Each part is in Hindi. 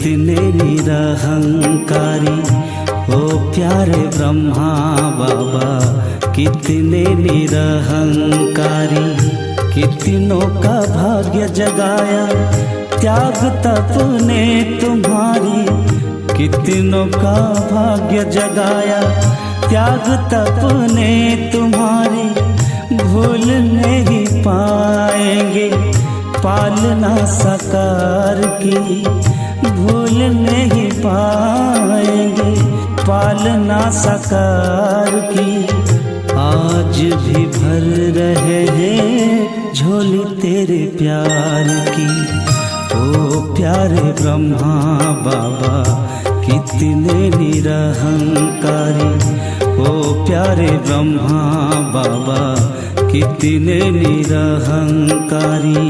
कितने निरहंकारी ओ प्यारे ब्रह्मा बाबा, कितने निरहंकारी। कितनों का भाग्य जगाया त्याग तप ने तुम्हारी, कितनों का भाग्य जगाया त्याग तप ने तुम्हारी। भूल नहीं पाएंगे पालना साकार की, भूल नहीं पाएंगे पालना साकार की। आज भी भर रहे हैं झोली तेरे प्यार की। ओ प्यारे ब्रह्मा बाबा, कितने निरहंकारी। ओ प्यारे ब्रह्मा बाबा, कितने निरहंकारी।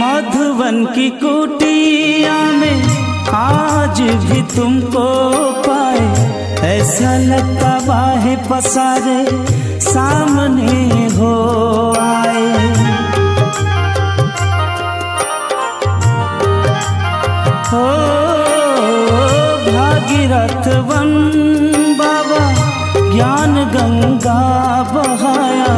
मधुवन की कुटिया में आज भी तुमको पाए, ऐसा लगता बाहें पसारे सामने हो आए। हो भागीरथ वन बाबा, ज्ञान गंगा बहाया,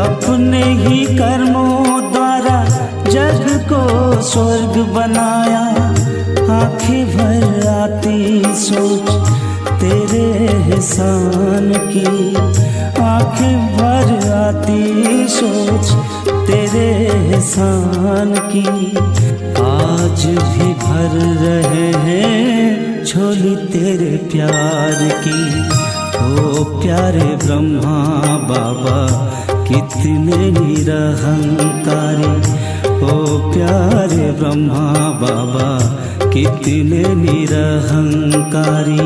अपने ही कर्मों द्वारा जग को स्वर्ग बनाया। आँखें भर आती सोच तेरे एहसान की, आँखें भर आती सोच तेरे एहसान की। आज भी भर रहे हैं झोली तेरे प्यार की। ओ प्यारे ब्रह्मा बाबा, कितने निरहंकारी। ओ प्यारे ब्रह्मा बाबा, कितने निरहंकारी।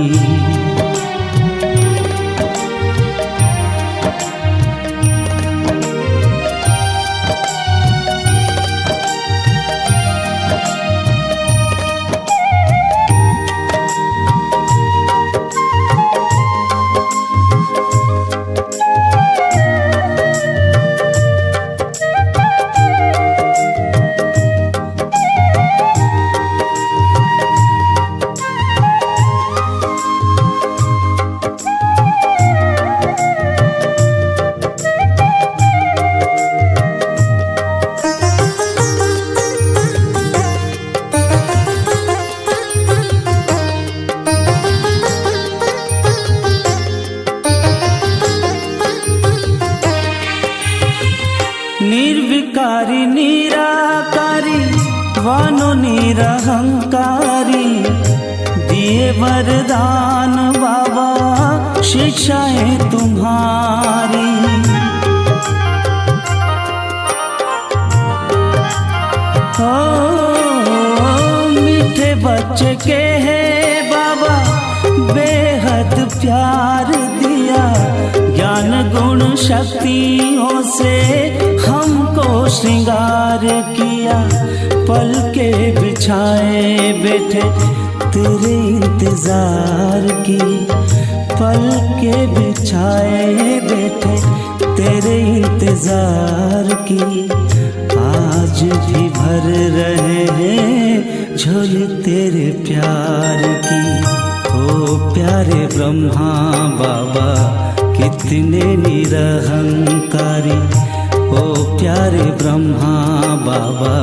निर्विकारी निराकारी वानो निरहंकारी, दिए वरदान बाबा शिक्षाएं तुम्हारी। हो मीठे बच्चे के है बाबा, बेहद प्यार दिया, ज्ञान गुण शक्तियों से हमको श्रृंगार किया। पल के बिछाए बैठे तेरे इंतजार की, पल के बिछाए बैठे तेरे इंतजार की। आज भी भर रहे हैं झोली तेरे प्यार की। ओ प्यारे ब्रह्मा बाबा, कितने निरहंकारी। ओ प्यारे ब्रह्मा बाबा,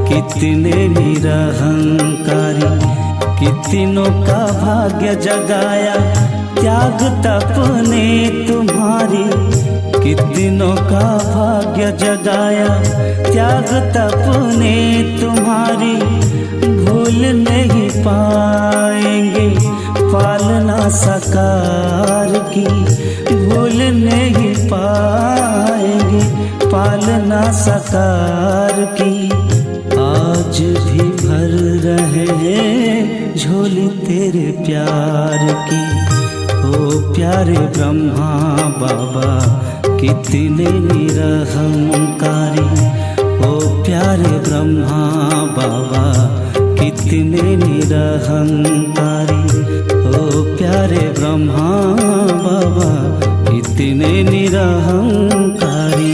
कितने निरहंकारी। कितनों का भाग्य जगाया त्याग तप ने तुम्हारी, कितनों का भाग्य जगाया त्याग तप ने तुम्हारी, भूल नहीं पाएंगे पालना साकार की, भूल नहीं पाएंगे पालना साकार की। आज भी भर रहे हैं झोली तेरे प्यार की। ओ प्यारे ब्रह्मा बाबा कितने निरहंकारी, ओ प्यारे ब्रह्मा बाबा कितने निरहंकारी, ओ प्यारे ब्रह्मा बाबा कितने निरहंकारी।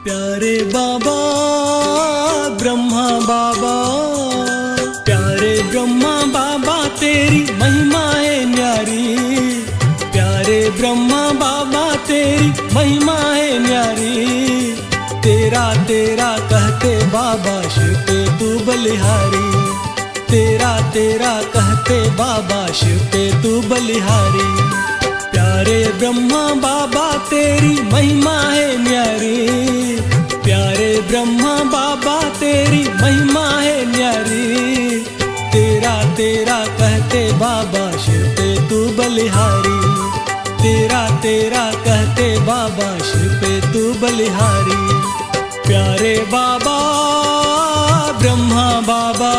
प्यारे बाबा ब्रह्मा बाबा, प्यारे ब्रह्मा बाबा तेरी महिमा है न्यारी, प्यारे ब्रह्मा बाबा तेरी महिमा है न्यारी। तेरा तेरा कहते बाबा शिव पे तू बलिहारी, तेरा तेरा कहते बाबा शिव पे तू बलिहारी। प्यारे ब्रह्मा बाबा तेरी महिमा है न्यारी, प्यारे ब्रह्मा बाबा तेरी महिमा है न्यारी। तेरा तेरा कहते बाबा शिव पे तू बलिहारी, तेरा तेरा कहते बाबा शिव पे तू बलिहारी। प्यारे बाबा ब्रह्मा बाबा,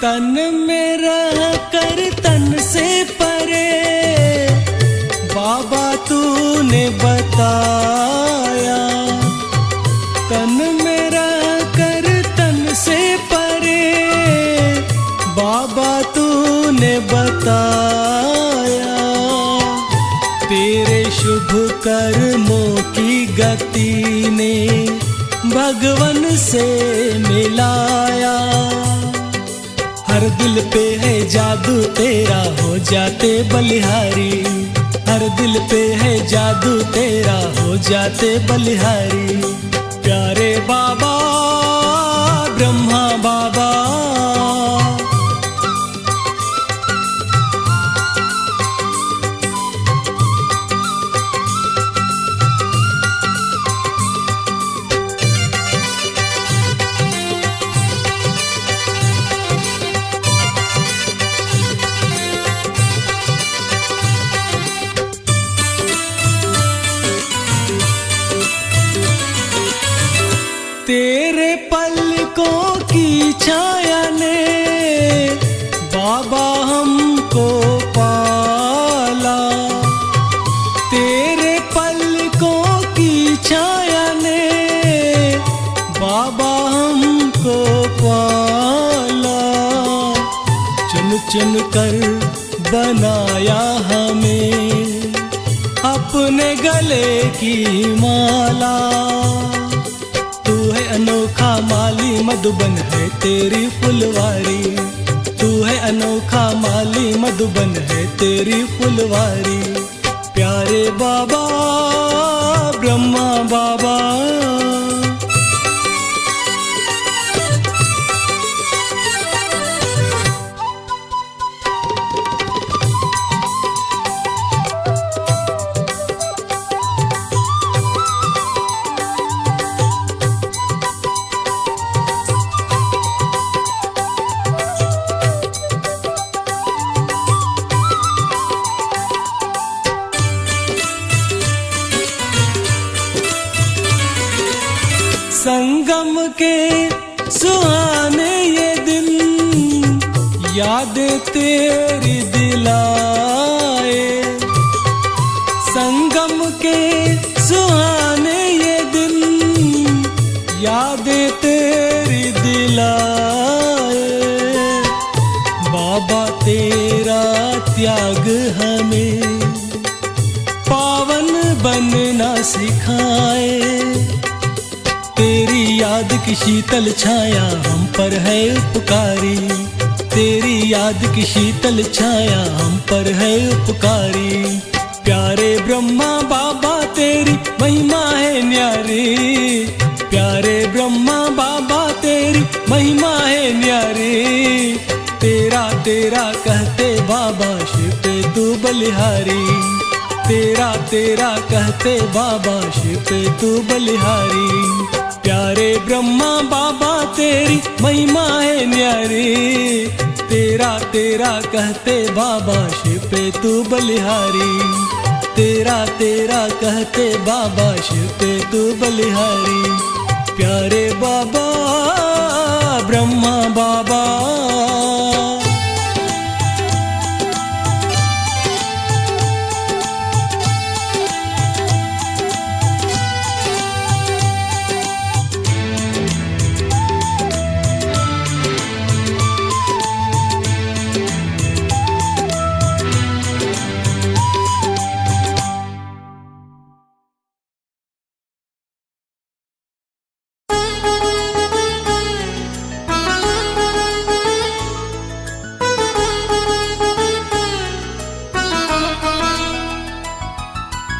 तन में रह कर तन से परे बाबा तूने बताया, तन में रह कर तन से परे बाबा तूने बताया। तेरे शुभ कर्मों की गति ने भगवन से मिलाया। हर दिल पे है जादू तेरा हो जाते बलिहारी, हर दिल पे है जादू तेरा हो जाते बलिहारी। प्यारे बाबा ब्रह्मा बाबा, तेरे पलकों की छाया ने बाबा हमको पाला, तेरे पलकों की छाया ने बाबा हमको पाला। चुन चुन कर बनाया हमें अपने गले की माला। तू है अनोखा माली मधुबन है तेरी फुलवारी, तू है अनोखा माली मधुबन है तेरी फुलवारी। प्यारे बाबा ब्रह्मा बाबा, सुहाने ये दिन यादें तेरी दिलाए। संगम के सुहाने ये दिन यादें तेरी दिलाए। बाबा तेरा त्याग हमें पावन बनना सिखाए। तेरी याद की शीतल छाया हम पर है उपकारी। तेरी याद की शीतल छाया हम पर है उपकारी। प्यारे ब्रह्मा बाबा तेरी महिमा है न्यारी। प्यारे ब्रह्मा बाबा तेरी महिमा है न्यारी। तेरा तेरा कहते बाबा शिव पे तू बलिहारी। तेरा तेरा कहते बाबा शिव पे तू बलिहारी। प्यारे ब्रह्मा बाबा तेरी महिमा है न्यारी। तेरा तेरा कहते बाबा शिव पे तू बलिहारी। तेरा तेरा कहते बाबा शिव पे तू बलिहारी। प्यारे बाबा ब्रह्मा बाबा।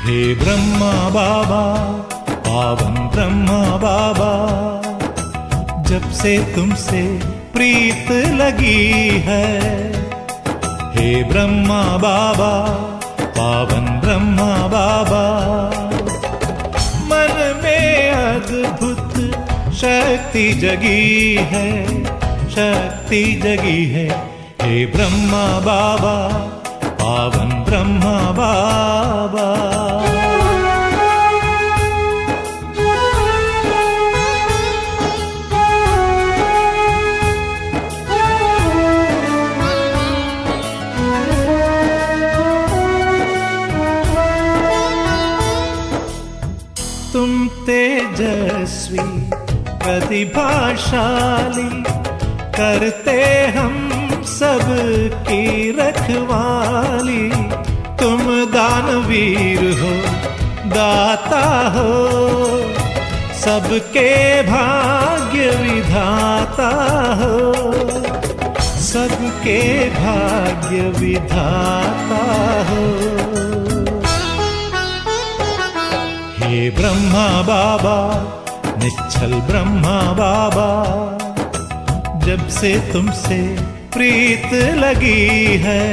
हे ब्रह्मा बाबा, पावन ब्रह्मा बाबा, जब से तुमसे प्रीत लगी है। हे ब्रह्मा बाबा, पावन ब्रह्मा बाबा, मन में अद्भुत शक्ति जगी है, शक्ति जगी है। हे ब्रह्मा बाबा, पावन ब्रह्मा बाबा। तुम तेजस्वी प्रतिभाशाली, करते हम सब की रखवाली। तुम दानवीर हो, दाता हो, सबके भाग्य विधाता हो, सबके भाग्य विधाता हो। हे ब्रह्मा बाबा, निश्चल ब्रह्मा बाबा, जब से तुमसे प्रीत लगी है।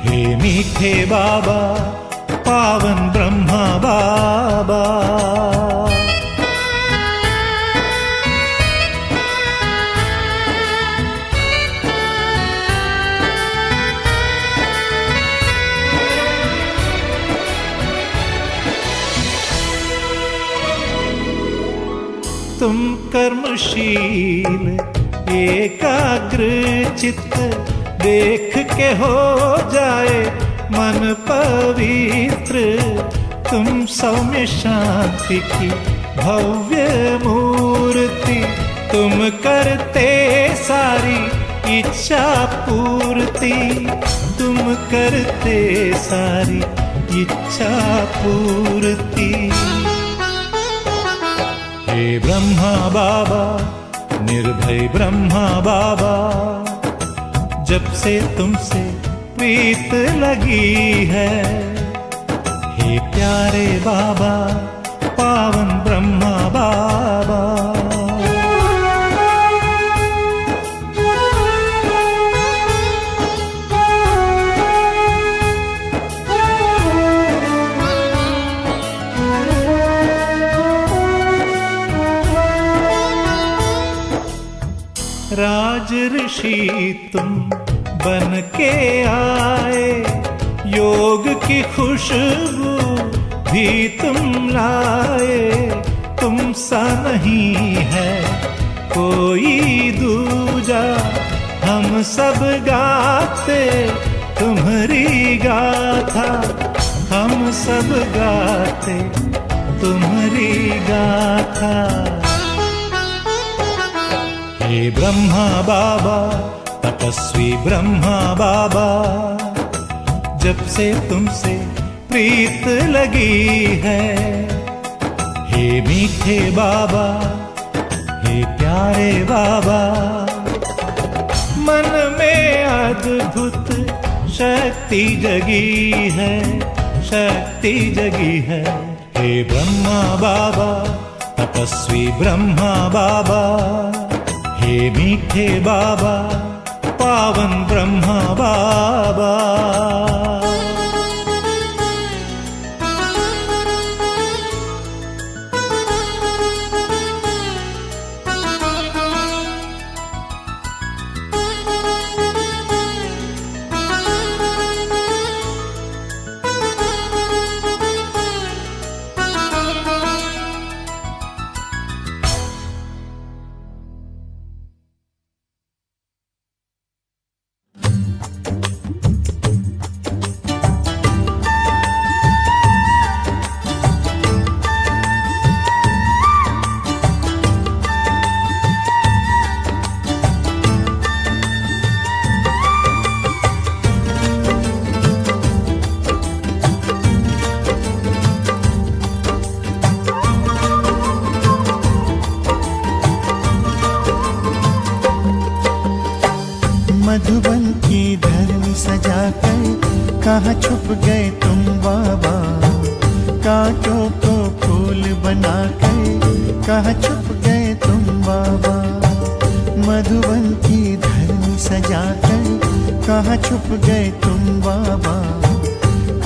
हे मीठे बाबा, पावन ब्रह्मा बाबा। तुम कर्मशील एकाग्र चित्त, देख के हो जाए मन पवित्र। तुम सौम्य शांति की भव्य मूर्ति, तुम करते सारी इच्छा पूर्ति, तुम करते सारी इच्छा पूर्ति। हे ब्रह्मा बाबा, निर्भय ब्रह्मा बाबा, जब से तुमसे प्रीत लगी है। हे प्यारे बाबा, पावन ब्रह्मा बाबा। राज ऋषि तुम बन के आए, योग की खुशबू भी तुम लाए। तुम सा नहीं है कोई दूजा, हम सब गाते तुम्हारी गाथा, हम सब गाते तुम्हारी गाथा। हे ब्रह्मा बाबा, तपस्वी ब्रह्मा बाबा, जब से तुमसे प्रीत लगी है, हे मीठे बाबा, हे प्यारे बाबा, मन में अद्भुत शक्ति जगी है, शक्ति जगी है। हे ब्रह्मा बाबा, तपस्वी ब्रह्मा बाबा, हे मीठे बाबा, पावन ब्रह्मा बाबा। मधुबन की धरनी सजाकर कहाँ छुप गए तुम बाबा, कांटों को फूल बनाकर कहाँ छुप गए तुम बाबा। मधुबन की धरनी सजाकर कहाँ छुप गए तुम बाबा,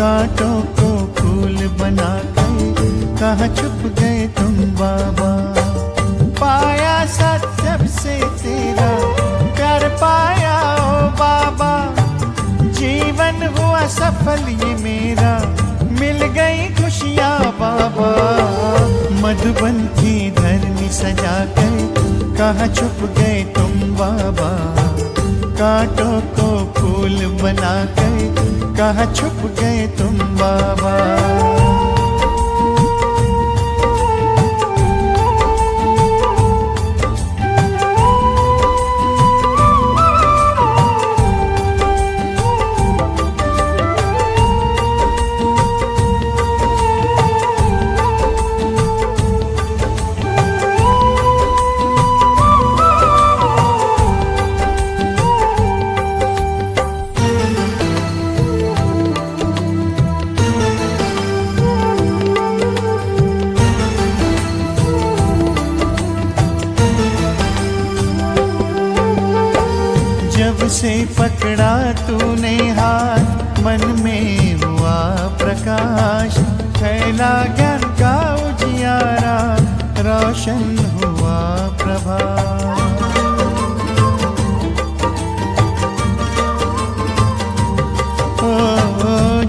कांटों को फूल बनाकर कहाँ छुप गए तुम बाबा। पाया सत्य से तेरा प्यार पाया ओ बाबा, जीवन हुआ सफल ये मेरा, मिल गई खुशियाँ बाबा। मधुबन की धरनी सजाकर कहाँ छुप गए तुम बाबा, कांटों को फूल बनाकर कहाँ छुप गए तुम बाबा। जब से पकड़ा तूने हाथ, मन में हुआ प्रकाश, फैला ज्ञान का उजियारा, रोशन हुआ प्रभात। ओ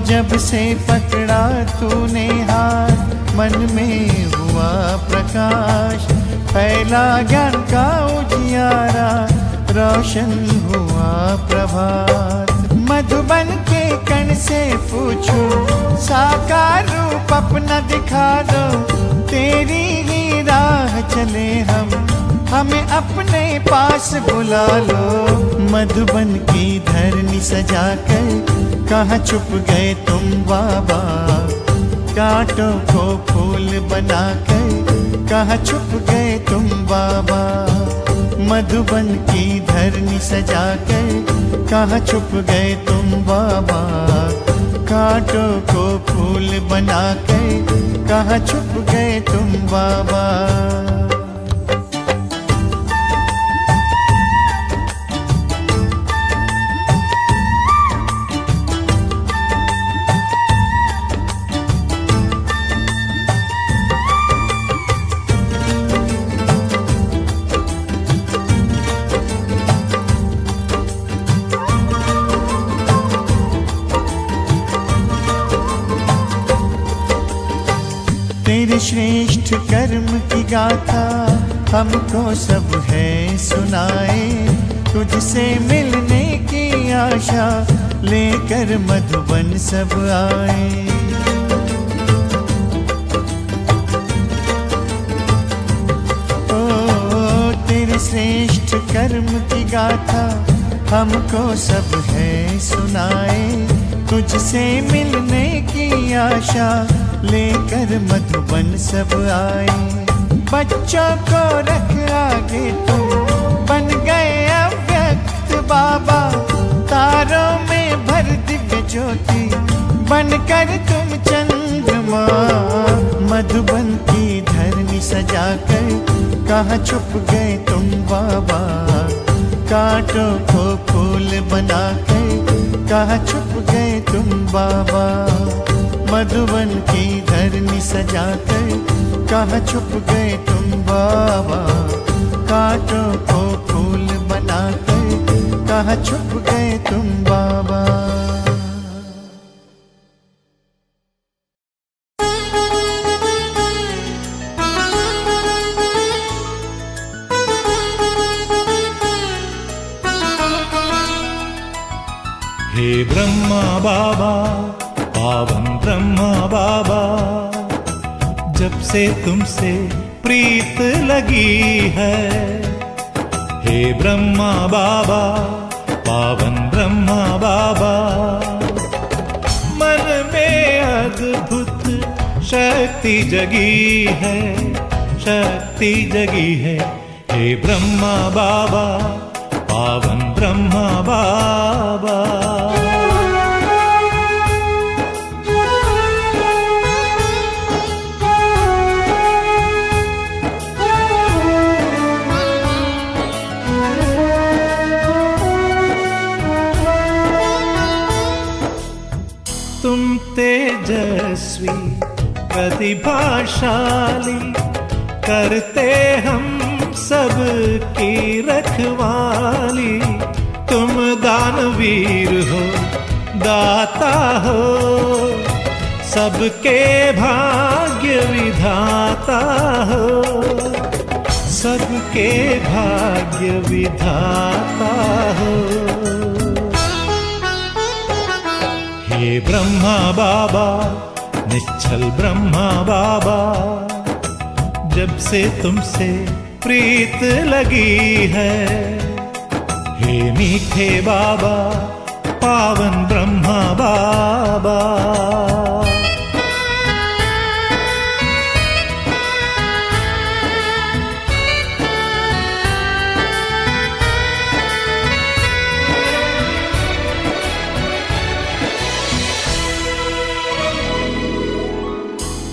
जब से पकड़ा तूने हाथ, मन में हुआ प्रकाश, फैला ज्ञान का उजियारा, रोशन हुआ प्रभात। मधुबन के कण से पूछूं, साकार रूप अपना दिखा दो, तेरी ही राह चले हम, हमें अपने पास बुला लो। मधुबन की धरनी सजाकर कहाँ छुप गए तुम बाबा, कांटों को फूल बनाकर कहाँ छुप गए तुम बाबा। मधुबन की धरनी सजाकर कहाँ छुप गए तुम बाबा, कांटों को फूल बनाकर कहाँ छुप गए तुम बाबा। तेरे श्रेष्ठ कर्म की गाथा हमको सब है सुनाए, तुझसे मिलने की आशा लेकर मधुबन सब आए। ओ तेरे श्रेष्ठ कर्म की गाथा हमको सब है सुनाए, तुझसे मिलने की आशा लेकर मधुबन सब आए। बच्चों को रख आगे तुम बन गए अव्यक्त बाबा, तारों में भर दिव्य ज्योति बनकर तुम चंद्रमा। मधुबन की धरनी सजाकर कहाँ छुप गए तुम बाबा, कांटों को फूल बनाकर कहाँ छुप गए तुम बाबा। मधुबन की धरनी सजाकर कहाँ छुप गए तुम बाबा, कांटों को फूल बनाकर कहाँ छुप गए तुम बाबा। हे ब्रह्मा बाबा, पावन ब्रह्मा बाबा, जब से तुमसे प्रीत लगी है। हे ब्रह्मा बाबा, पावन ब्रह्मा बाबा, मन में अद्भुत शक्ति जगी है, शक्ति जगी है। हे ब्रह्मा बाबा, पावन ब्रह्मा बाबा। तुम तेजस्वी प्रतिभाशाली, करते हम सब की रखवाली। तुम दानवीर हो, दाता हो, सबके भाग्य विधाता हो, सबके भाग्य विधाता हो। हे ब्रह्मा बाबा, निश्चल ब्रह्मा बाबा, जब से तुमसे प्रीत लगी है। हे मीठे बाबा, पावन ब्रह्मा बाबा।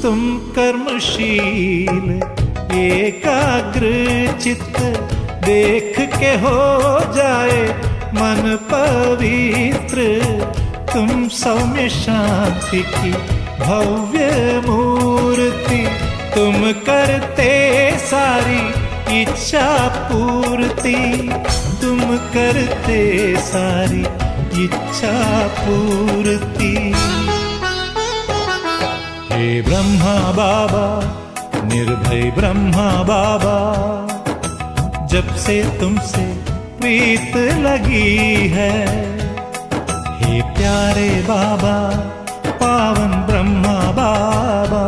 तुम कर्मशील एकाग्र चित्त, देख के हो जाए मन पवित्र। तुम सौम्य शांति की भव्य मूर्ति, तुम करते सारी इच्छा पूर्ति, तुम करते सारी इच्छा पूर्ति। हे ब्रह्मा बाबा, निर्भय ब्रह्मा बाबा, जब से तुमसे प्रीत लगी है। हे प्यारे बाबा, पावन ब्रह्मा बाबा।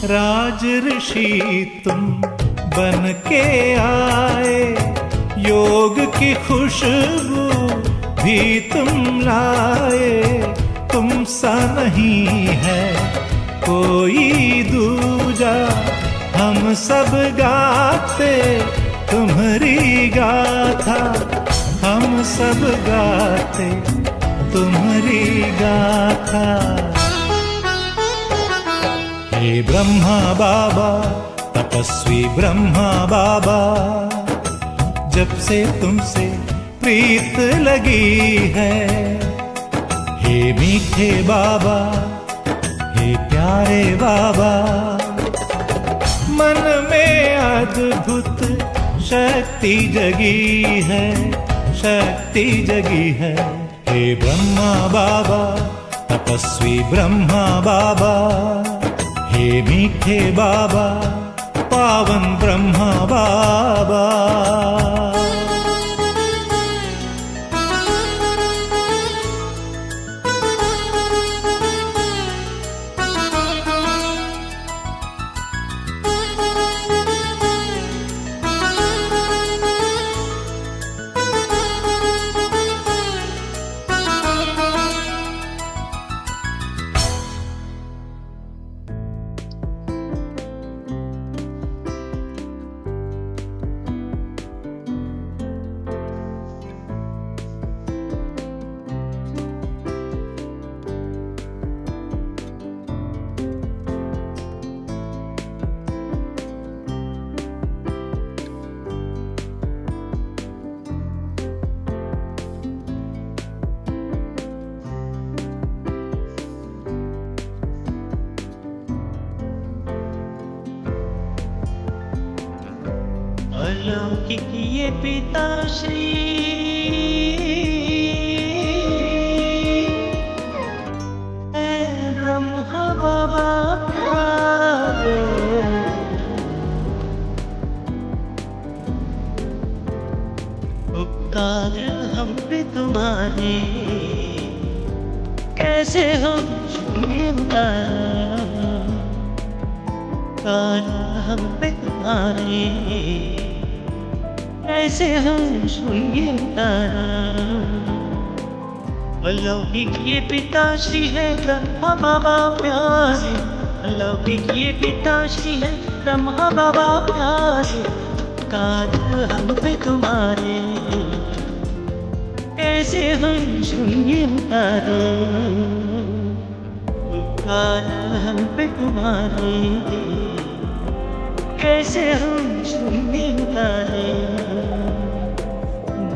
राज ऋषि तुम बन के आए, योग की खुशबू भी तुम लाए। तुम सा नहीं है कोई दूजा, हम सब गाते तुम्हारी गाथा, हम सब गाते तुम्हारी गाथा। हे ब्रह्मा बाबा, तपस्वी ब्रह्मा बाबा, जब से तुमसे प्रीत लगी है। हे मीठे बाबा, हे प्यारे बाबा, मन में अद्भुत शक्ति जगी है, शक्ति जगी है। हे ब्रह्मा बाबा, तपस्वी ब्रह्मा बाबा, हे मीठे बाबा, पावन ब्रह्मा बाबा। अलौकिक ये पिताश्री, ब्रह्मा बाबा प्यारे, उपकार हम पे तुम्हारे, कैसे हम हम पे तुम्हारे, कैसे हम सुनिए अलौकिक ये पिताश्री है ब्रह्मा बाबा प्यारे, अलौकिक ये पिताश्री है ब्रह्मा बाबा प्यारे, काज हम पे तुम्हारे, कैसे हम सुनिए काज हम पे तुम्हारे, कैसे हम सुनिए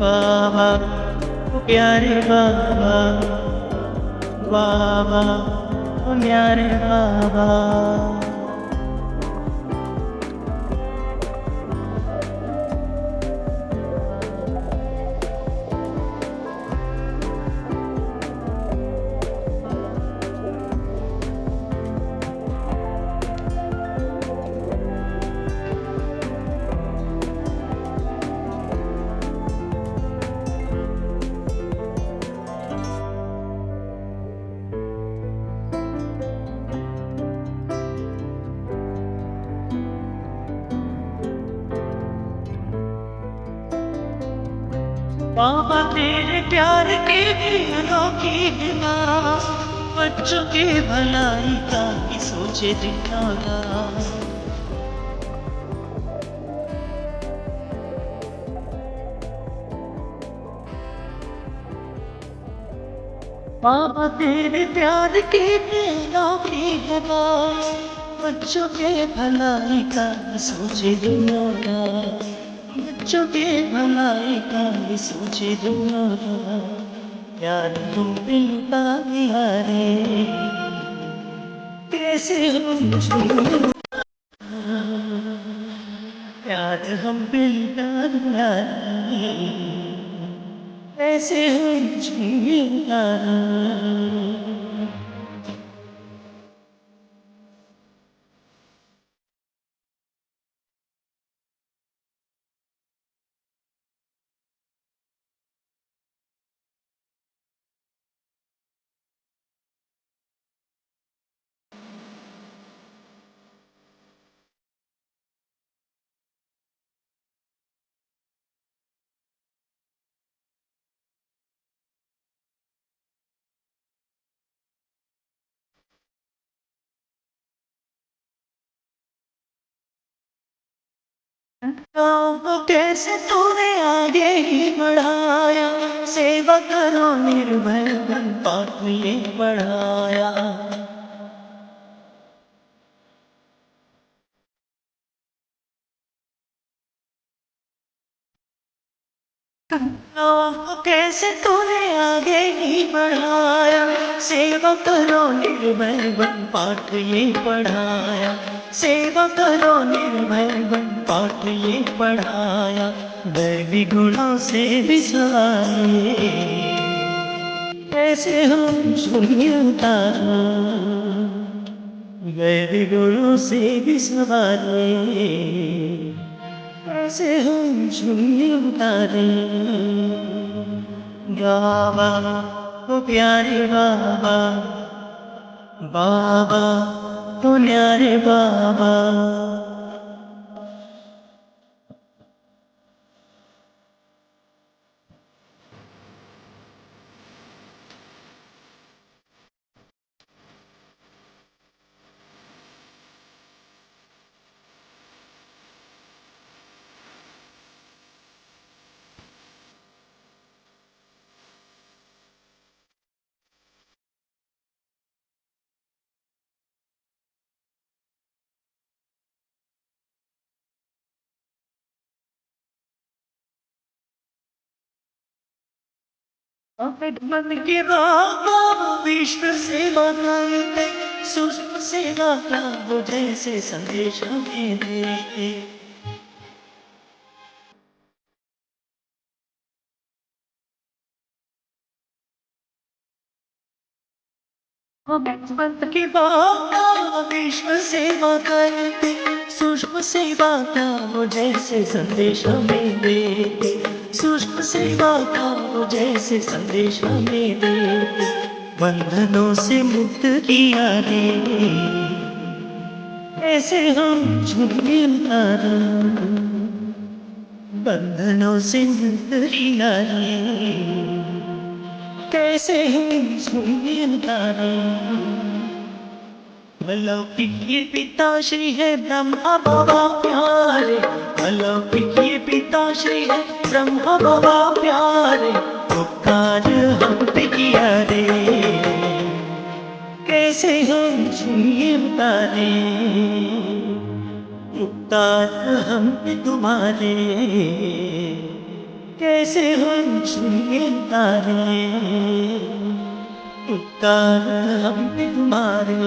बाबा प्यारे बाबा, बाबा प्यारे बाबा। बाबा तेरे प्यार के अनोखी बिना, बच्चों की भलाई का ही सोचे दिखाना। बाबा तेरे प्यार के अनोखी बिना, बच्चों के भलाई का ही सोचे दिखाना, बच्चों के भलाई का भी सोचे दूंगा, यार तुम बिल्ला रे, कैसे हम यार हम बिल्ला रे, कैसे हम गाँव को कैसे तूने आगे ही बढ़ाया, सेवा करो निर्भय बन पाप ये बढ़ाया। लोगों कैसे तूने आगे ही बढ़ाया, सेवा करो निर्भय बन पाठ ये पढ़ाया, सेवा करो निर्भय बन पाठ ये पढ़ाया, दैवी गुणों से भी सवारे कैसे हम शून्य उतारा, दैवी गुणों से भी सवारे कैसे हम शून्य उतारे। बाबा ओ प्यारे बाबा, बाबा ओ न्यारे बाबा। मन के बाबा विश्व सेवा करते, सूक्ष्म सेवा प्रभु जैसे संदेश हमें देते। मन के बाबा विश्व सेवा करते, सूक्ष्म सेवा प्रभु जैसे संदेश हमें देते, सूक्ष्म सेवा प्रभु जैसे संदेश हमें देते। बंधनों से मुक्त किया रे, ऐसे हम छुट्टी उतारा, बंधनों से मुक्त किया रे, कैसे हम छुट्टी उतारा। अलौकिक ये पिता श्री है ब्रह्मा बाबा प्यारे, अलौकिक ये पिता श्री है ब्रह्मा बाबा प्यारे, उपकार हम पे किया रे, कैसे हम छुए उतारे, उपकार हम पे तुम्हारे, कैसे हम छुए उतारे, उपकार हम पे तुम्हारे।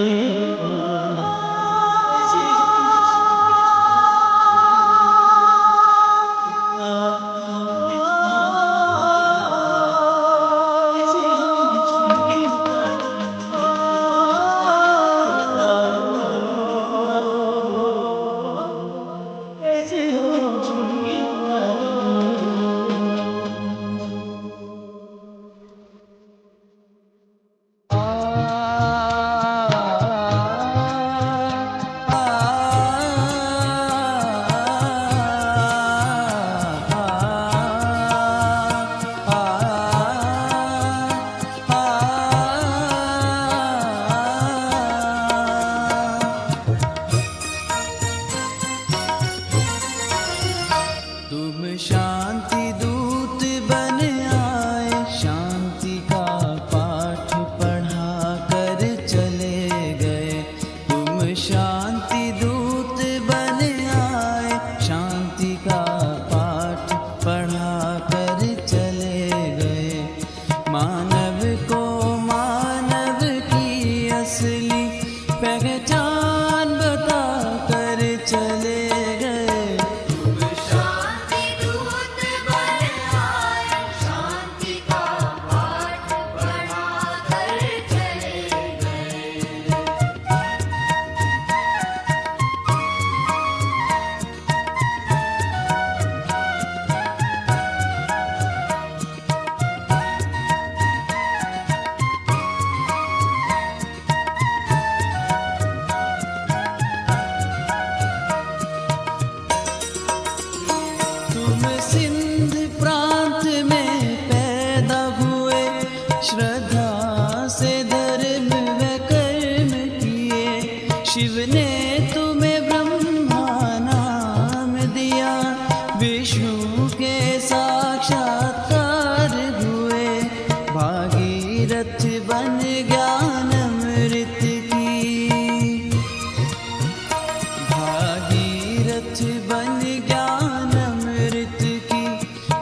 भागीरथ बन ज्ञान अमृत की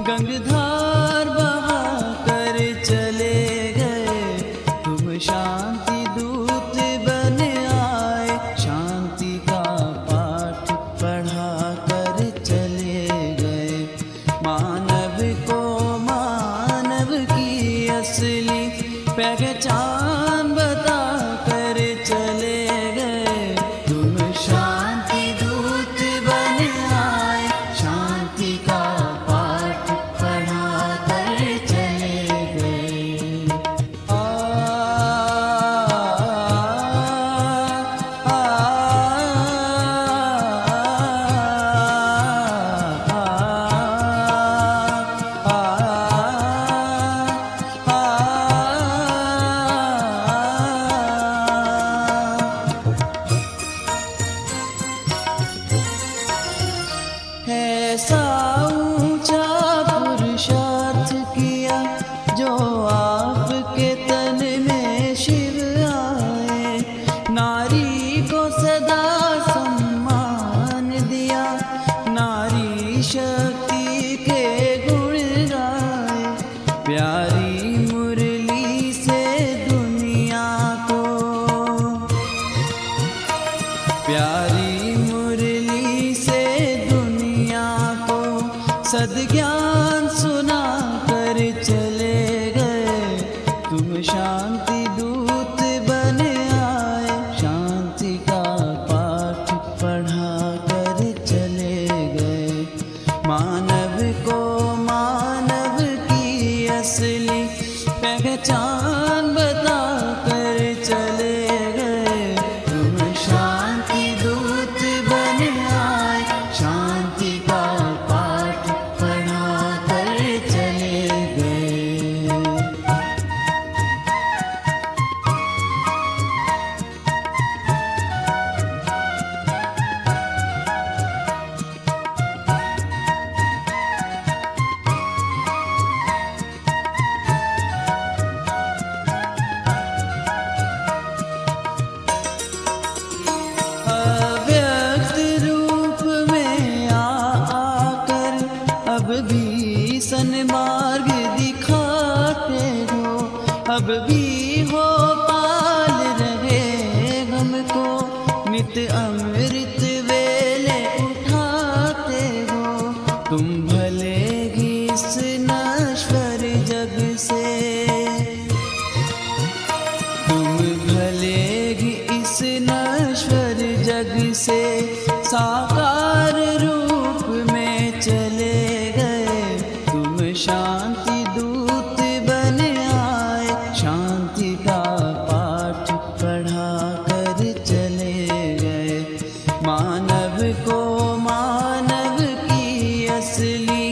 गंगधार शक्ति के गुण गाए, प्यारी मुरली से दुनिया को, प्यारी मुरली से दुनिया को सद्ज्ञान सुना कर चले गए। तुम शांति दूत बन आए, शांति का पाठ पढ़ा कर चले गए। मानव को मानव की असली पहचान बता कर चले गए। तुम शांति दूत बन आए, शांति का पाठ पढ़ा कर चले गए। अव्यक्त रूप में आकर अब भी सन्मार्ग दिखाते हो, अब भी हो पाल रहे हमको, नित अमृत वेले उठाते हो। तुम भले ही इस नश्वर जग से, तुम भले ही इस नश्वर जग से साकार रूप में चले गए। तुम शांति दूत बन आए, शांति का पाठ पढ़ा कर चले गए। मानव को मानव की असली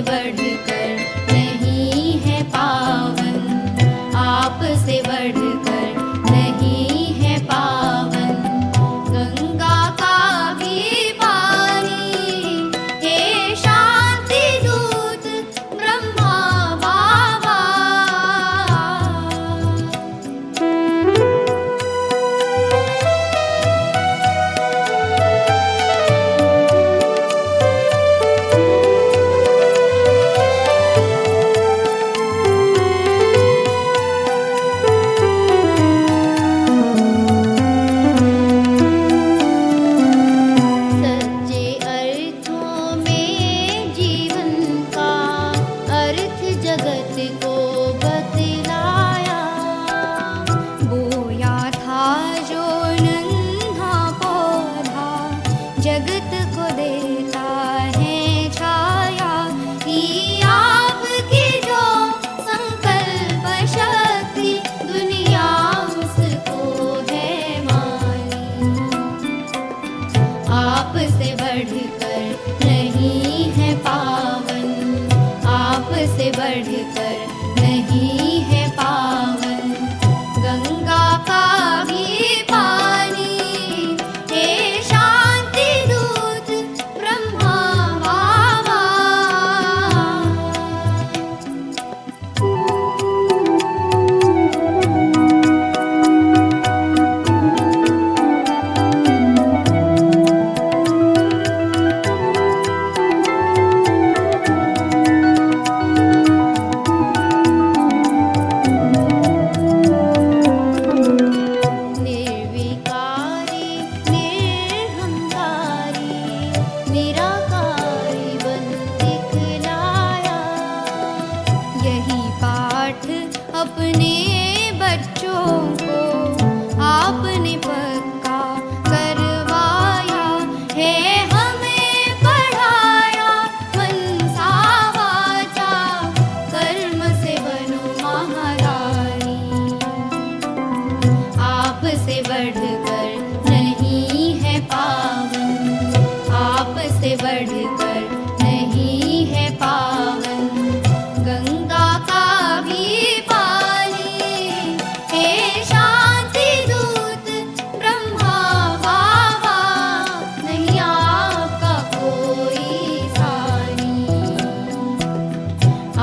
बढ़कर नहीं है पावन, आपसे बढ़कर नहीं है पावन। गंगा का भी पानी हे शांति दूत ब्रह्मा बाबा। सच्चे अर्थों में जीवन का अर्थ जगत को बतलाया, बोया था जो नन्हा पौधा जगत को देता है छाया। ये आपकी जो संकल्प शक्ति दुनिया उसको है मानी, आपसे बढ़कर नहीं है पावन, आपसे बढ़कर नहीं है पावन। गंगा का भी पानी हे शांति दूत ब्रह्मा बाबा। निर्विकारी निर्हंकारी निराकारी बन दिखलाया, यही पाठ अपने बच्चों को आपने पक्का करवाया है। हमें पढ़ाया मनसा वाचा कर्म से बनो महारानी, आपसे बढ़कर नहीं है पावन, आपसे बढ़कर नहीं है पावन। गंगा का भी पानी हे शांति दूत ब्रह्मा बाबा। नहीं आपका कोई सानी,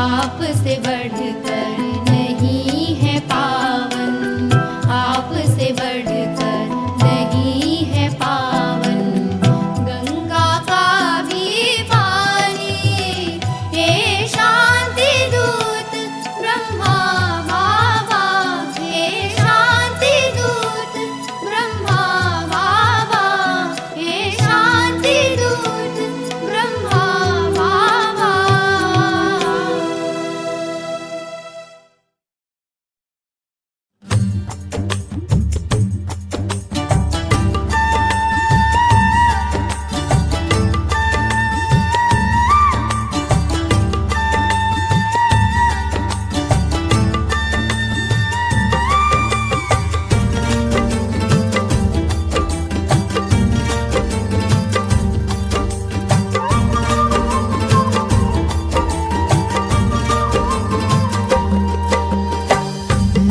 आपसे बढ़कर नहीं है पावन, आपसे बढ़कर नहीं है पावन। गंगा का भी पानी हे शांति दूत ब्रह्मा बाबा, हे शांति दूत ब्रह्मा बाबा, हे शांति दूत ब्रह्मा बाबा।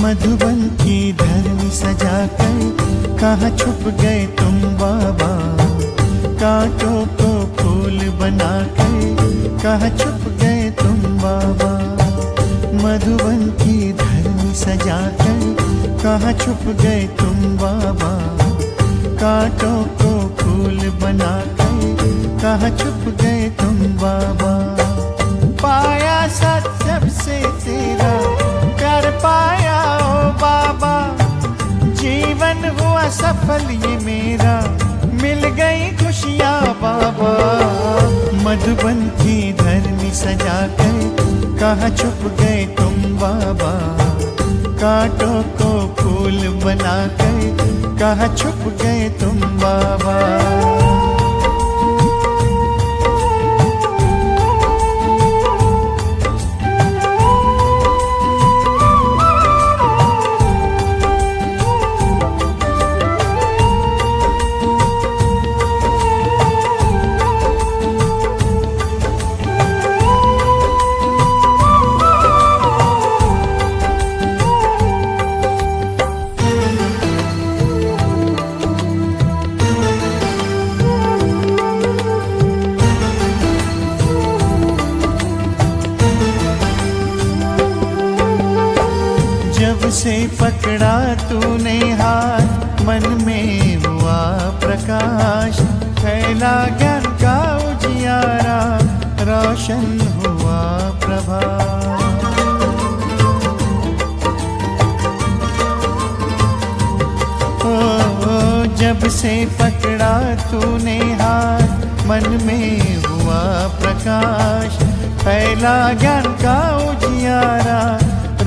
मधुबन की धरनी सजाकर कहाँ छुप गए तुम बाबा। कांटों को फूल बनाकर कहाँ छुप गए तुम बाबा। मधुबन की धरनी सजाकर कहाँ छुप गए तुम बाबा। कांटों को फूल बनाकर कहाँ छुप गए तुम बाबा। पाया सत्य से तेरा कर पाया ओ बाबा। जीवन हुआ सफल ये मेरा, मिल गई खुशियाँ बाबा। मधुबन की धरनी सजाकर कहाँ छुप गए तुम बाबा। कांटों को फूल बनाकर कहाँ छुप गए तुम बाबा। से पकड़ा तूने हाथ मन में हुआ प्रकाश, फैला ज्ञान का उजियारा, रोशन हुआ प्रभात। जब से पकड़ा तूने हाथ मन में हुआ प्रकाश, फैला ज्ञान का उजियारा,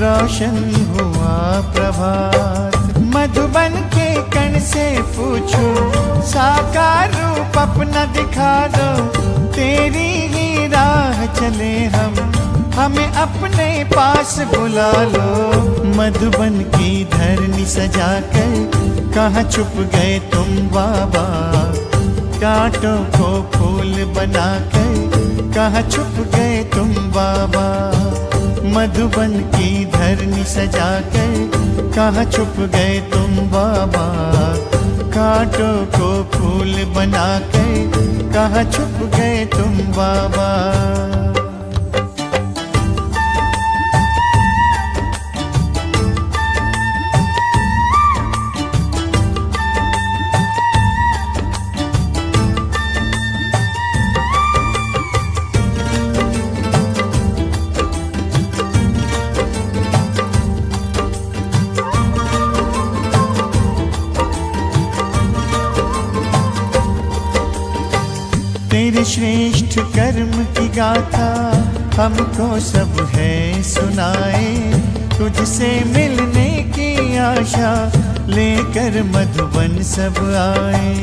रोशन हुआ प्रभात। मधुबन के कण से पूछूं, साकार रूप अपना दिखा दो, तेरी ही राह चले हम, हमें अपने पास बुला लो। मधुबन की धरनी सजाकर कहाँ छुप गए तुम बाबा, कांटों को फूल बनाकर कहाँ छुप गए तुम बाबा। मधुबन की धरनी सजाकर कहाँ छुप गए तुम बाबा, कांटों को फूल बनाकर कहाँ छुप गए तुम बाबा। तेरे श्रेष्ठ कर्म की गाथा हमको सब है सुनाए, तुझसे मिलने की आशा लेकर मधुबन सब आए।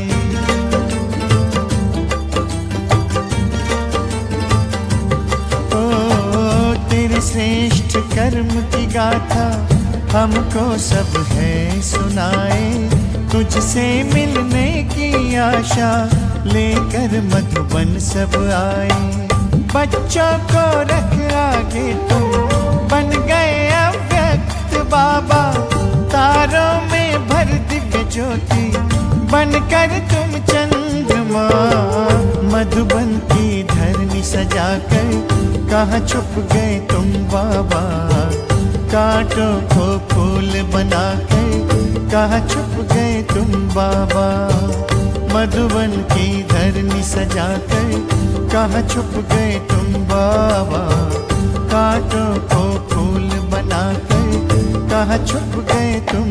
ओ तेरे श्रेष्ठ कर्म की गाथा हमको सब है सुनाए, तुझसे मिलने की आशा लेकर मधुबन सब आए। बच्चों को रख आगे तुम बन गए अव्यक्त बाबा, तारों में भर दिव्य ज्योति बनकर तुम चंद्रमा। मधुबन की धरनी सजाकर कहाँ छुप गए तुम बाबा, कांटों को फूल बनाकर कहाँ छुप गए तुम बाबा। मधुबन की धरनी सजाकर कहाँ छुप गए तुम बाबा, कांटों को फूल बनाकर कहाँ छुप गए तुम